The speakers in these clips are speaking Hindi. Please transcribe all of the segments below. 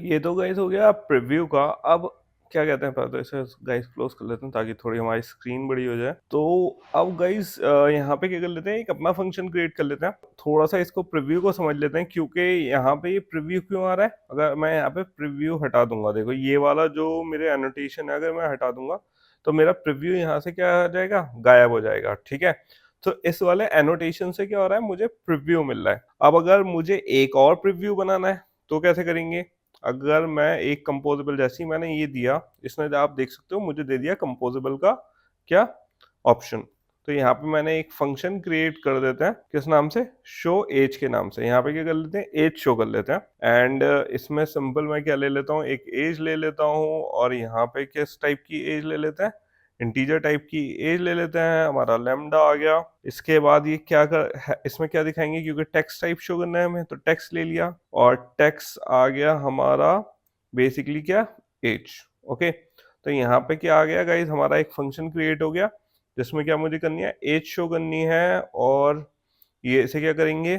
ये तो गाइस हो गया प्रीव्यू का। अब क्या कहते हैं, पहले तो इसे गाइस क्लोज कर लेते हैं ताकि थोड़ी हमारी स्क्रीन बड़ी हो जाए। तो अब गाइस यहाँ पे क्या कर लेते हैं, एक अपना फंक्शन क्रिएट कर लेते हैं। थोड़ा सा इसको प्रीव्यू को समझ लेते हैं, क्योंकि यहाँ पे ये प्रीव्यू क्यों आ रहा है। अगर मैं यहाँ पे प्रीव्यू हटा दूंगा, देखो ये वाला जो मेरे एनोटेशन है, अगर मैं हटा दूंगा तो मेरा प्रीव्यू यहाँ से क्या आ जाएगा, गायब हो जाएगा। ठीक है, तो इस वाले एनोटेशन से क्या हो रहा है, मुझे प्रीव्यू मिल रहा है। अब अगर मुझे एक और प्रीव्यू बनाना है तो कैसे करेंगे। अगर मैं एक कंपोजेबल, जैसे ही मैंने ये दिया, इसने आप देख सकते हो मुझे दे दिया कंपोजेबल का क्या ऑप्शन। तो यहाँ पे मैंने एक फंक्शन क्रिएट कर देते हैं, किस नाम से, शो एज के नाम से। यहाँ पे क्या कर लेते हैं, एज शो कर लेते हैं। एंड इसमें सिंपल मैं क्या ले लेता हूँ, एक एज ले लेता हूँ, और यहाँ पे किस टाइप की एज ले लेते हैं, इंटीजर टाइप की एज ले लेते हैं। हमारा लैम्डा आ गया। इसके बाद ये क्या इसमें क्या दिखाएंगे, क्योंकि टेक्स्ट टाइप शो करना है हमें, तो टेक्स्ट ले लिया, और टेक्स्ट आ गया हमारा बेसिकली क्या, एज। ओके, तो यहाँ पे क्या आ गया गाइज, हमारा एक फंक्शन क्रिएट हो गया जिसमें क्या मुझे करनी है, एज शो करनी है। और ये इसे क्या करेंगे,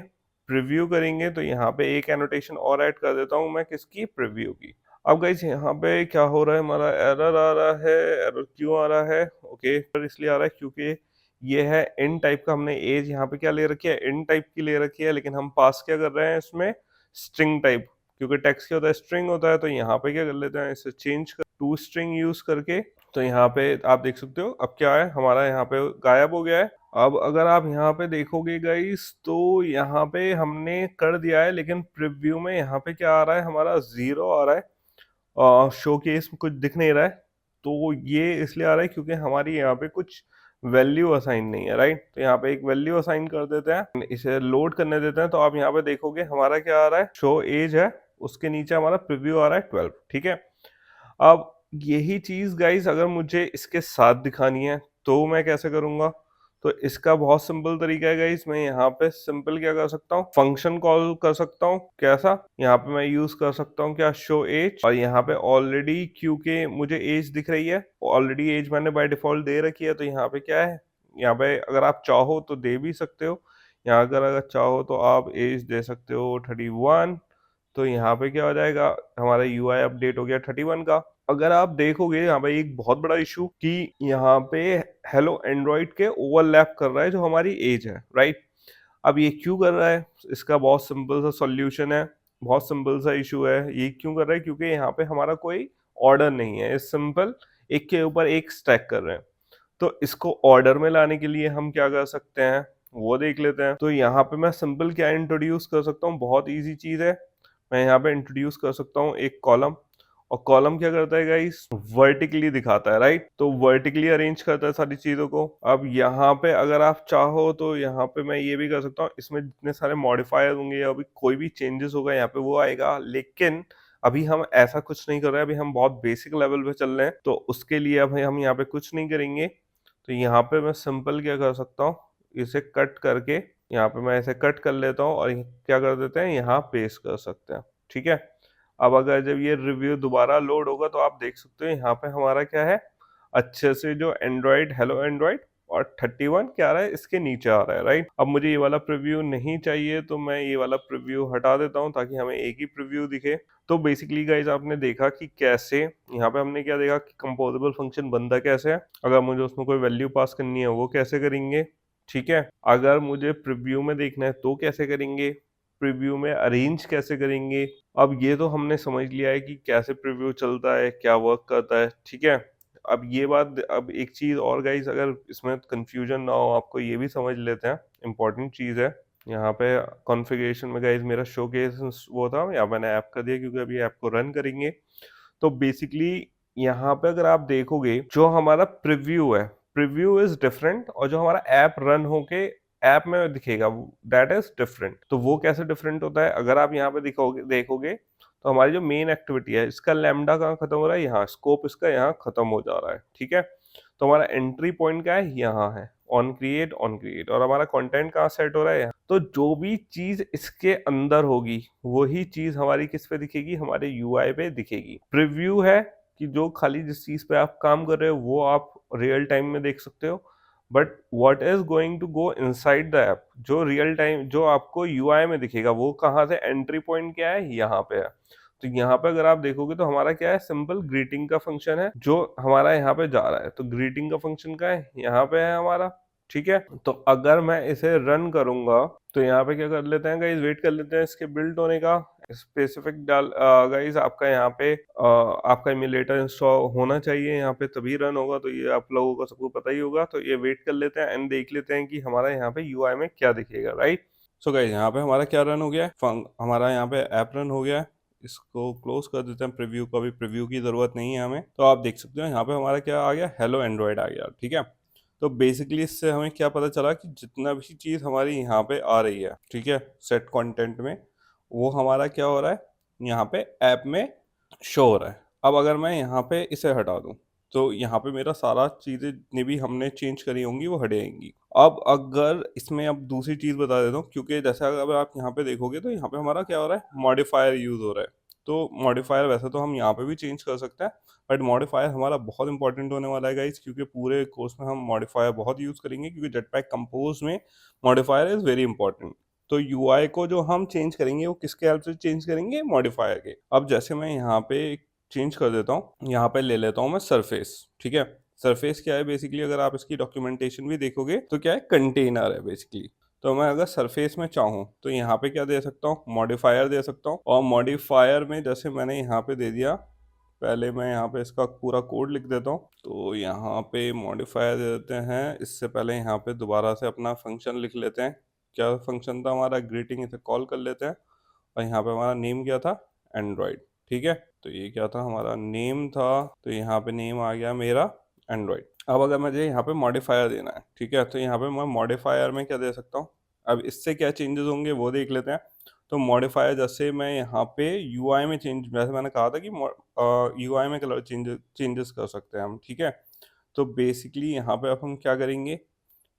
प्रीव्यू करेंगे। तो यहाँ पे एक एनोटेशन और ऐड कर देता हूँ मैं, किसकी, प्रीव्यू की। अब गाइस यहाँ पे क्या हो रहा है, हमारा एरर आ रहा है। एरर क्यों आ रहा है, ओके, पर इसलिए आ रहा है क्योंकि ये है इन टाइप का, हमने एज यहाँ पे क्या ले रखी है, इन टाइप की ले रखी है, लेकिन हम पास क्या कर रहे हैं इसमें, स्ट्रिंग टाइप। क्योंकि टेक्स्ट क्या होता है, स्ट्रिंग होता है। तो यहाँ पे क्या कर लेते हैं, इसे चेंज कर टू स्ट्रिंग यूज करके। तो यहाँ पे आप देख सकते हो अब क्या है, हमारा यहाँ पे गायब हो गया है। अब अगर आप यहाँ पे देखोगे गाइस, तो यहाँ पे हमने कर दिया है, लेकिन प्रीव्यू में यहाँ पे क्या आ रहा है, हमारा जीरो आ रहा है। शो केस में कुछ दिख नहीं रहा है। तो ये इसलिए आ रहा है क्योंकि हमारी यहाँ पे कुछ वैल्यू असाइन नहीं है, राइट। तो यहाँ पे एक वैल्यू असाइन कर देते हैं, इसे लोड करने देते हैं। तो आप यहाँ पे देखोगे हमारा क्या आ रहा है, शो एज है, उसके नीचे हमारा प्रीव्यू आ रहा है 12। ठीक है, अब यही चीज गाइस अगर मुझे इसके साथ दिखानी है तो मैं कैसे करूंगा। तो इसका बहुत सिंपल तरीका है गाइस, मैं यहाँ पे सिंपल क्या कर सकता हूँ, फंक्शन कॉल कर सकता हूँ। कैसा, यहाँ पे मैं यूज कर सकता हूँ क्या, शो एज। और यहाँ पे ऑलरेडी क्योंकि मुझे एज दिख रही है, ऑलरेडी एज मैंने बाय डिफॉल्ट दे रखी है। तो यहाँ पे क्या है, यहाँ पे अगर आप चाहो तो दे भी सकते हो। यहाँ अगर चाहो तो आप एज दे सकते हो 31। तो यहाँ पे क्या हो जाएगा, हमारा यूआई अपडेट हो गया 31 का। अगर आप देखोगे यहाँ पे एक बहुत बड़ा इशू कि यहाँ पे हेलो एंड्रॉइड के ओवरलैप कर रहा है जो हमारी एज है, राइट। अब ये क्यों कर रहा है, इसका बहुत सिंपल सा सॉल्यूशन है, बहुत सिंपल सा इशू है। ये क्यों कर रहा है, क्योंकि यहाँ पे हमारा कोई ऑर्डर नहीं है, इस सिंपल एक के ऊपर एक स्टैक कर रहे हैं। तो इसको ऑर्डर में लाने के लिए हम क्या कर सकते हैं, वो देख लेते हैं। तो यहाँ पे मैं सिंपल क्या इंट्रोड्यूस कर सकता हूँ, बहुत इजी चीज है। मैं यहाँ पे इंट्रोड्यूस कर सकता हूँ एक कॉलम। और कॉलम क्या करता है गाइस, वर्टिकली दिखाता है, राइट। तो वर्टिकली अरेंज करता है सारी चीजों को। अब यहाँ पे अगर आप चाहो तो यहाँ पे मैं ये भी कर सकता हूँ, इसमें जितने सारे मॉडिफायर होंगे या अभी कोई भी चेंजेस होगा यहाँ पे वो आएगा। लेकिन अभी हम ऐसा कुछ नहीं कर रहे हैं, अभी हम बहुत बेसिक लेवल पे चल रहे हैं। तो उसके लिए अब हम यहाँ पे कुछ नहीं करेंगे। तो यहाँ पे मैं सिंपल क्या कर सकता हूँ, इसे कट करके यहाँ पे मैं इसे कट कर लेता हूँ, और क्या कर देते हैं, यहाँ पेस्ट कर सकते हैं। ठीक है, अब अगर जब ये रिव्यू दोबारा लोड होगा तो आप देख सकते हो यहाँ पे हमारा क्या है, अच्छे से जो एंड्रॉइड, हेलो एंड्रॉइड, और 31 क्या आ रहा है, इसके नीचे आ रहा है, राइट। अब मुझे ये वाला प्रीव्यू नहीं चाहिए, तो मैं ये वाला प्रीव्यू हटा देता हूँ ताकि हमें एक ही प्रीव्यू दिखे। तो बेसिकली गाइज आपने देखा कि कैसे यहाँ पे हमने क्या देखा कि कंपोजेबल फंक्शन बनता कैसे है। अगर मुझे उसमें कोई वैल्यू पास करनी है वो कैसे करेंगे, ठीक है। अगर मुझे प्रीव्यू में देखना है तो कैसे करेंगे, प्रीव्यू में अरेंज कैसे करेंगे। अब ये तो हमने समझ लिया है कि कैसे प्रीव्यू चलता है, क्या वर्क करता है, ठीक है। अब ये बात, अब एक चीज और गाइस, अगर इसमें कंफ्यूजन ना हो आपको, ये भी समझ लेते हैं, इंपॉर्टेंट चीज है। यहाँ पे कॉन्फ़िगरेशन में गाइस मेरा शोकेस वो था, या मैंने ऐप कर दिया क्योंकि अभी ऐप को रन करेंगे। तो बेसिकली यहाँ पे अगर आप देखोगे जो हमारा प्रीव्यू है, प्रीव्यू इज डिफरेंट, और जो हमारा ऐप रन होके ऐप में दिखेगा दैट इज डिफरेंट। तो वो कैसे डिफरेंट होता है, अगर आप यहाँ पे देखोगे तो हमारी जो मेन एक्टिविटी है, इसका लैम्डा कहाँ खत्म हो रहा है, यहाँ स्कोप इसका यहाँ खत्म हो जा रहा है, ठीक है। तो हमारा एंट्री पॉइंट क्या है, यहाँ है ऑन क्रिएट, ऑन क्रिएट, और हमारा कंटेंट कहाँ सेट हो रहा है, यहाँ। तो जो भी चीज इसके अंदर होगी वही चीज हमारी किस पे दिखेगी, हमारे यूआई पे दिखेगी। प्रीव्यू है कि जो खाली जिस चीज पे आप काम कर रहे हो वो आप रियल टाइम में देख सकते हो। But what is going to go inside the app, जो रियल टाइम जो आपको यूआई में दिखेगा, वो कहाँ से, एंट्री पॉइंट क्या है, यहाँ पे है। तो यहाँ पे अगर आप देखोगे तो हमारा क्या है, सिंपल ग्रीटिंग का फंक्शन है जो हमारा यहाँ पे जा रहा है। तो ग्रीटिंग का फंक्शन का है, यहाँ पे है हमारा, ठीक है। तो अगर मैं इसे रन करूंगा तो यहाँ पे क्या कर लेते हैं गाइस, वेट कर लेते हैं इसके बिल्ड होने का। स्पेसिफिक डाल गाइस आपका यहाँ पे आपका इम्यूलेटर इंस्टॉल होना चाहिए यहाँ पे, तभी रन होगा। तो ये आप लोगों को सबको पता ही होगा। तो ये वेट कर लेते हैं एंड देख लेते हैं कि हमारा यहाँ पे यूआई में क्या दिखेगा, राइट। सो गाइस यहाँ पे हमारा क्या रन हो गया है, हमारा यहाँ पे ऐप रन हो गया है। इसको क्लोज कर देते हैं, प्रीव्यू को, अभी प्रीव्यू की ज़रूरत नहीं है हमें। तो आप देख सकते हो यहाँ पे हमारा क्या आ गया, हेलो एंड्रॉयड आ गया, ठीक है। तो बेसिकली इससे हमें क्या पता चला कि जितना भी चीज़ हमारी यहाँ पे आ रही है, ठीक है, सेट कंटेंट में, वो हमारा क्या हो रहा है, यहाँ पे ऐप में शो हो रहा है। अब अगर मैं यहाँ पे इसे हटा दूँ तो यहाँ पे मेरा सारा चीज़ें जितनी भी हमने चेंज करी होंगी वो हट जाएंगी। अब अगर इसमें अब दूसरी चीज़ बता देता हूँ, क्योंकि जैसा अगर आप यहाँ पे देखोगे तो यहाँ पे हमारा क्या हो रहा है, मॉडिफायर यूज़ हो रहा है। तो मॉडिफायर वैसे तो हम यहाँ पे भी चेंज कर सकते हैं, बट मॉडिफायर हमारा बहुत इंपॉर्टेंट होने वाला है गाइस, क्योंकि पूरे कोर्स में हम मॉडिफायर बहुत यूज़ करेंगे, क्योंकि जेटपैक कंपोज में मॉडिफायर इज़ वेरी इंपॉर्टेंट। तो यूआई को जो हम चेंज करेंगे वो किसके हेल्प से चेंज करेंगे, मॉडिफायर के। अब जैसे मैं यहाँ पे चेंज कर देता हूँ, यहाँ पे ले लेता हूँ मैं सरफेस, ठीक है। सरफेस क्या है बेसिकली, अगर आप इसकी डॉक्यूमेंटेशन भी देखोगे तो क्या है, कंटेनर है बेसिकली। तो मैं अगर सरफेस में चाहूँ तो यहाँ पे क्या दे सकता हूँ, मॉडिफायर दे सकता हूँ। और मॉडिफायर में जैसे मैंने यहाँ पे दे दिया, पहले मैं यहाँ पे इसका पूरा कोड लिख देता हूँ। तो यहाँ पे मॉडिफायर दे देते हैं, इससे पहले यहाँ पे दोबारा से अपना फंक्शन लिख लेते हैं। क्या फंक्शन था हमारा, ग्रीटिंग, इसे कॉल कर लेते हैं। और यहाँ पे हमारा नेम क्या था, एंड्रॉयड, ठीक है। तो ये क्या था, हमारा नेम था, तो यहाँ पे नेम आ गया मेरा एंड्रॉयड। अब अगर मुझे यहाँ पे मॉडिफायर देना है, ठीक है, तो यहाँ पे मैं मॉडिफायर में क्या दे सकता हूँ, अब इससे क्या चेंजेस होंगे वो देख लेते हैं। तो मॉडिफायर जैसे मैं यहाँ पे यूआई में चेंज, जैसे मैंने कहा था कि यूआई में कलर चेंजेस कर सकते हैं हम, ठीक है। तो बेसिकली यहाँ पे अब हम क्या करेंगे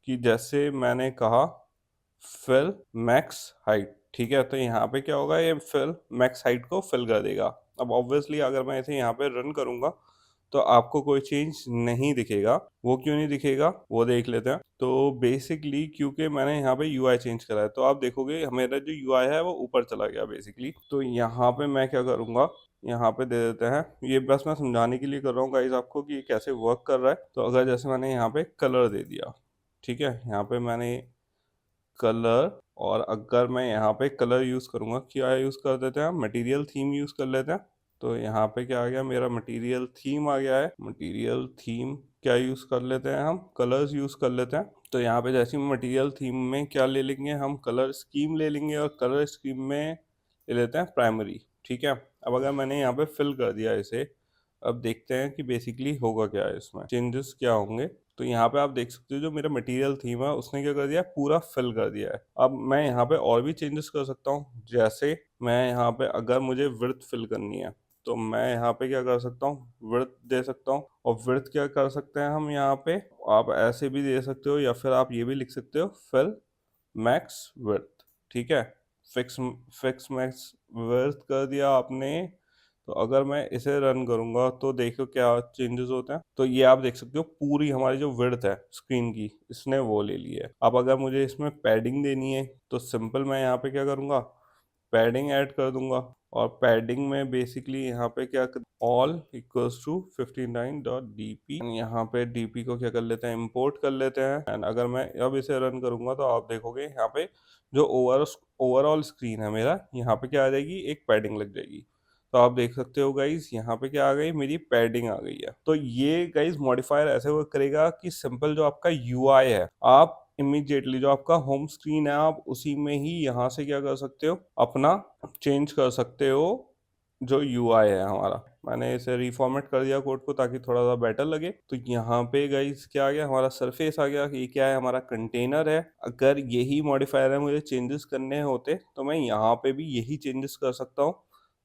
कि जैसे मैंने कहा फिल मैक्स हाइट, ठीक है, तो यहाँ पे क्या होगा, ये फिल मैक्स हाइट को फिल कर देगा। अब ऑब्वियसली अगर मैं इसे यहाँ पे रन करूँगा तो आपको कोई चेंज नहीं दिखेगा। वो क्यों नहीं दिखेगा वो देख लेते हैं। तो बेसिकली क्योंकि मैंने यहाँ पे यूआई चेंज करा है, तो आप देखोगे मेरा जो यूआई है वो ऊपर चला गया बेसिकली। तो यहाँ पे मैं क्या करूँगा, यहाँ पे दे देते हैं, ये बस मैं समझाने के लिए कर रहा हूँ गाइज आपको कि ये कैसे वर्क कर रहा है। तो अगर जैसे मैंने यहाँ पे कलर दे दिया, ठीक है, यहाँ पे मैंने कलर, और अगर मैं यहाँ पे कलर यूज़ करूँगा, क्या यूज़ कर देते हैं, मटेरियल थीम यूज़ कर लेते हैं। तो यहाँ पे क्या आ गया, मेरा मटेरियल थीम आ गया है। मटेरियल थीम क्या यूज़ कर लेते हैं, हम कलर्स यूज़ कर लेते हैं। तो यहाँ पे जैसे मटेरियल थीम में क्या ले लेंगे, हम कलर स्कीम ले लेंगे, और कलर स्कीम में ले लेते हैं प्राइमरी, ठीक है। अब अगर मैंने यहाँ पे फिल कर दिया इसे, अब देखते हैं कि बेसिकली होगा क्या है, इसमें चेंजेस क्या होंगे। तो यहाँ पे आप देख सकते हो जो मेरा मटेरियल थीम है उसने क्या कर दिया, पूरा फिल कर दिया है। अब मैं यहाँ पे और भी चेंजेस कर सकता हूँ, जैसे मैं यहाँ पे अगर मुझे विड्थ फिल करनी है तो मैं यहाँ पे क्या कर सकता हूँ, विड्थ दे सकता हूँ। और विड्थ क्या कर सकते हैं हम यहाँ पे, आप ऐसे भी दे सकते हो, या फिर आप ये भी लिख सकते हो, फिल मैक्स विड्थ, ठीक है। फिक्स फिक्स मैक्स विड्थ कर दिया आपने। तो अगर मैं इसे रन करूंगा तो देखो क्या चेंजेस होते हैं। तो ये आप देख सकते हो पूरी हमारी जो विड्थ है स्क्रीन की, इसने वो ले ली है। अब अगर मुझे इसमें पैडिंग देनी है तो सिंपल मैं यहाँ पे क्या करूँगा, पैडिंग ऐड कर दूंगा। और पैडिंग में बेसिकली यहाँ पे क्या, ऑल इक्वल्स टू 59.dp, यहाँ पे dp को क्या कर लेते हैं, इंपोर्ट कर लेते हैं। एंड अगर मैं अब इसे रन करूंगा तो आप देखोगे यहाँ पे जो ओवरऑल स्क्रीन है मेरा, यहाँ पे क्या आ जाएगी, एक पैडिंग लग जाएगी। तो आप देख सकते हो गाइज यहाँ पे क्या आ गई, मेरी पैडिंग आ गई है। तो ये गाइज मॉडिफायर ऐसे वर्क करेगा कि सिंपल जो आपका यूआई है, आप इमीडिएटली जो आपका होम स्क्रीन है आप उसी में ही यहाँ से क्या कर सकते हो, अपना चेंज कर सकते हो जो यूआई है हमारा। मैंने इसे रिफॉर्मेट कर दिया कोड को ताकि थोड़ा सा बेटर लगे। तो यहाँ पे गाइस क्या आ गया, हमारा सरफेस आ गया। ये क्या है, हमारा कंटेनर है। अगर यही मॉडिफायर है, मुझे चेंजेस करने होते तो मैं यहाँ पे भी यही चेंजेस कर सकता हूँ।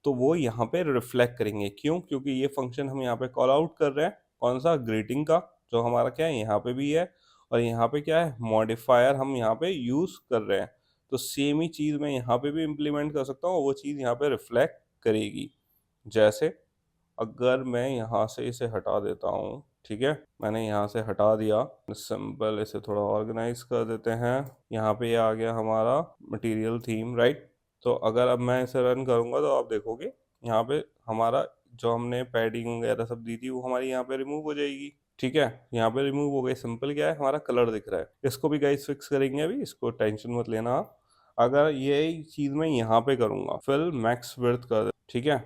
तो वो यहाँ पे रिफ्लेक्ट करेंगे, क्यों, क्योंकि ये फंक्शन हम यहाँ पे कॉल आउट कर रहे हैं, कौन सा, ग्रीटिंग का, जो हमारा क्या है यहाँ पे भी है। और यहाँ पे क्या है, मॉडिफायर हम यहाँ पे यूज कर रहे हैं। तो सेम ही चीज मैं यहाँ पे भी इम्प्लीमेंट कर सकता हूँ, वो चीज यहाँ पे रिफ्लेक्ट करेगी। जैसे अगर मैं यहाँ से इसे हटा देता हूँ, ठीक है, मैंने यहाँ से हटा दिया, सिंपल इसे थोड़ा ऑर्गेनाइज कर देते हैं। यहाँ पे ये आ गया हमारा मटेरियल थीम, राइट। तो अगर अब मैं इसे रन करूँगा तो आप देखोगे यहाँ पे हमारा जो हमने पैडिंग वगैरह सब दी थी वो हमारी यहाँ पे रिमूव हो जाएगी। ठीक है, यहाँ पे रिमूव हो गई। सिंपल क्या है, हमारा कलर दिख रहा है। इसको भी गाइस फिक्स करेंगे अभी, इसको टेंशन मत लेना आप। अगर यही चीज़ मैं यहाँ पे करूँगा, फिल मैक्स विड्थ कर दे, ठीक है।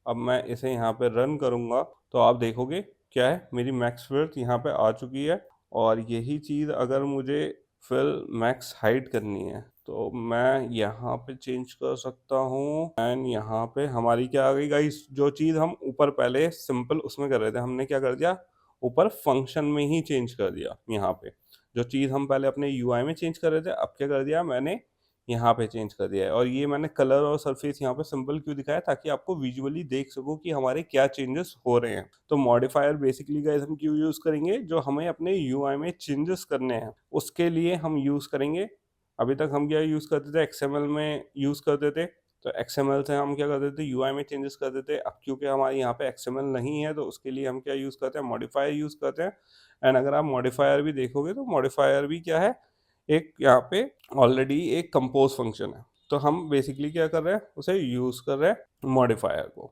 अब मैं इसे यहाँ पे रन करूँगा तो आप देखोगे क्या है, मेरी मैक्स विड्थ यहाँ पे आ चुकी है। और यही चीज़ अगर मुझे फिल मैक्स हाइट करनी है तो मैं यहाँ पे चेंज कर सकता हूँ। एंड यहाँ पे हमारी क्या आ गई गाइस, जो चीज़ हम ऊपर पहले सिंपल उसमें कर रहे थे, हमने क्या कर दिया, ऊपर फंक्शन में ही चेंज कर दिया। यहाँ पे जो चीज़ हम पहले अपने यूआई में चेंज कर रहे थे, अब क्या कर दिया मैंने, यहाँ पे चेंज कर दिया है। और ये मैंने कलर और सरफेस यहाँ पे सिंपल क्यों दिखाया, ताकि आपको विजुअली देख सको कि हमारे क्या चेंजेस हो रहे हैं। तो मॉडिफायर बेसिकली गाइस हम क्यों यूज़ करेंगे, जो हमें अपने यूआई में चेंजेस करने हैं उसके लिए हम यूज़ करेंगे। अभी तक हम क्या यूज़ करते थे, एक्सएमएल में यूज़ करते थे। तो एक्सएमएल से हम क्या करते थे, यूआई में चेंजेस कर देते। अब क्योंकि हमारे यहाँ पे एक्सएमएल नहीं है तो उसके लिए हम क्या यूज़ करते हैं, मॉडिफायर यूज़ करते हैं। एंड अगर आप मॉडिफायर भी देखोगे तो मॉडिफायर भी क्या है, एक यहाँ पे ऑलरेडी एक कंपोज फंक्शन है। तो हम बेसिकली क्या कर रहे हैं, उसे यूज़ कर रहे हैं मॉडिफायर को।